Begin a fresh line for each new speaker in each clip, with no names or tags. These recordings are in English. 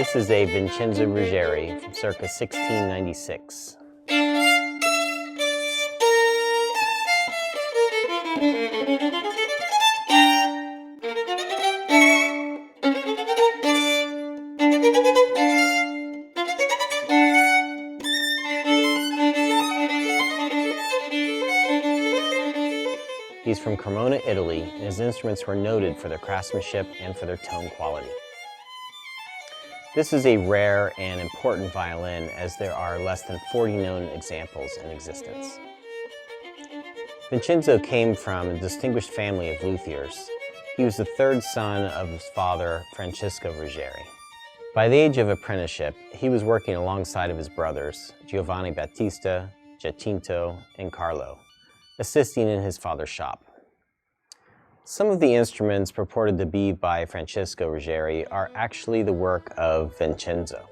This is a Vincenzo Rugeri from circa 1696. He's from Cremona, Italy, and his instruments were noted for their craftsmanship and for their tone quality. This is a rare and important violin, as there are less than 40 known examples in existence. Vincenzo came from a distinguished family of luthiers. He was the third son of his father, Francesco Rugeri. By the age of apprenticeship, he was working alongside of his brothers, Giovanni Battista, Giacinto, and Carlo, assisting in his father's shop. Some of the instruments purported to be by Francesco Rugeri are actually the work of Vincenzo.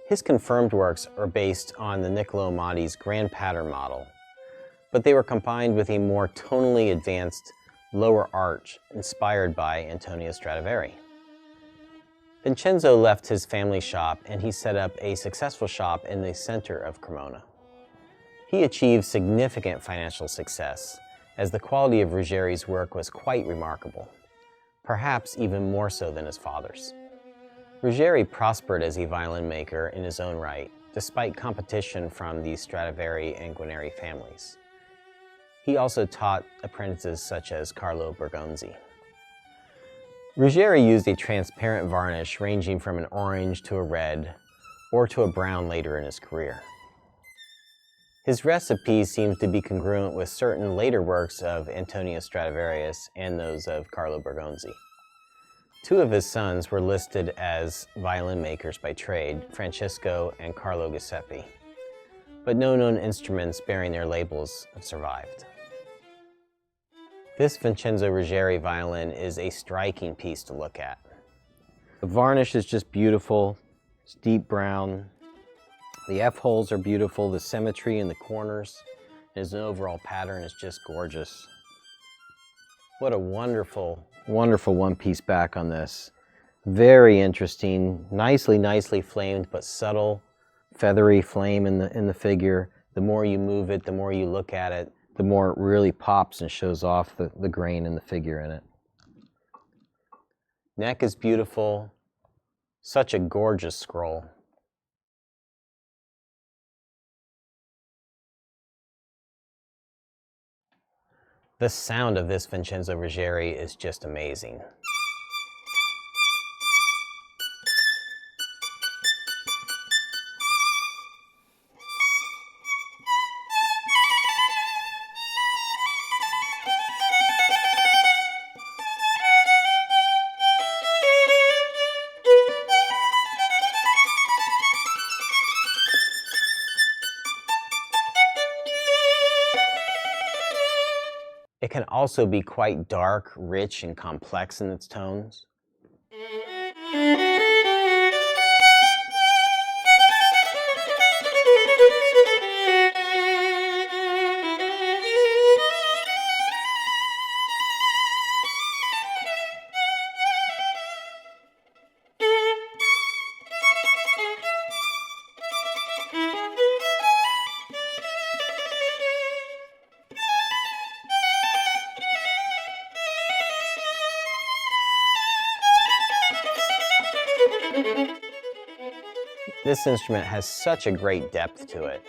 His confirmed works are based on the Nicolò Amati's grand pattern model, but they were combined with a more tonally advanced lower arch inspired by Antonio Stradivari. Vincenzo left his family shop and he set up a successful shop in the center of Cremona. He achieved significant financial success, as the quality of Ruggeri's work was quite remarkable, perhaps even more so than his father's. Ruggeri prospered as a violin maker in his own right, despite competition from the Stradivari and Guarneri families. He also taught apprentices such as Carlo Bergonzi. Ruggeri used a transparent varnish ranging from an orange to a red, or to a brown later in his career. His recipe seems to be congruent with certain later works of Antonio Stradivari and those of Carlo Bergonzi. Two of his sons were listed as violin makers by trade, Francesco and Carlo Giuseppe, but no known instruments bearing their labels have survived. This Vincenzo Rugeri violin is a striking piece to look at. The varnish is just beautiful. It's deep brown. The F-holes are beautiful, the symmetry in the corners, and his overall pattern is just gorgeous. What a wonderful, wonderful one-piece back on this. Very interesting, nicely flamed, but subtle, feathery flame in the figure. The more you move it, the more you look at it, the more it really pops and shows off the grain and the figure in it. Neck is beautiful, such a gorgeous scroll. The sound of this Vincenzo Rugeri is just amazing. It can also be quite dark, rich, and complex in its tones. This instrument has such a great depth to it.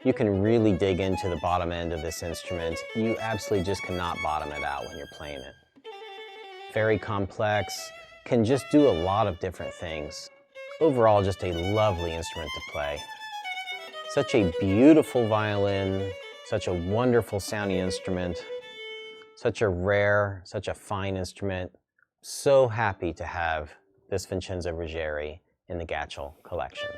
You can really dig into the bottom end of this instrument. You absolutely just cannot bottom it out when you're playing it. Very complex, can just do a lot of different things. Overall, just a lovely instrument to play. Such a beautiful violin, such a wonderful sounding instrument, such a rare, such a fine instrument. So happy to have this Vincenzo Rugeri in the Gatchell collection.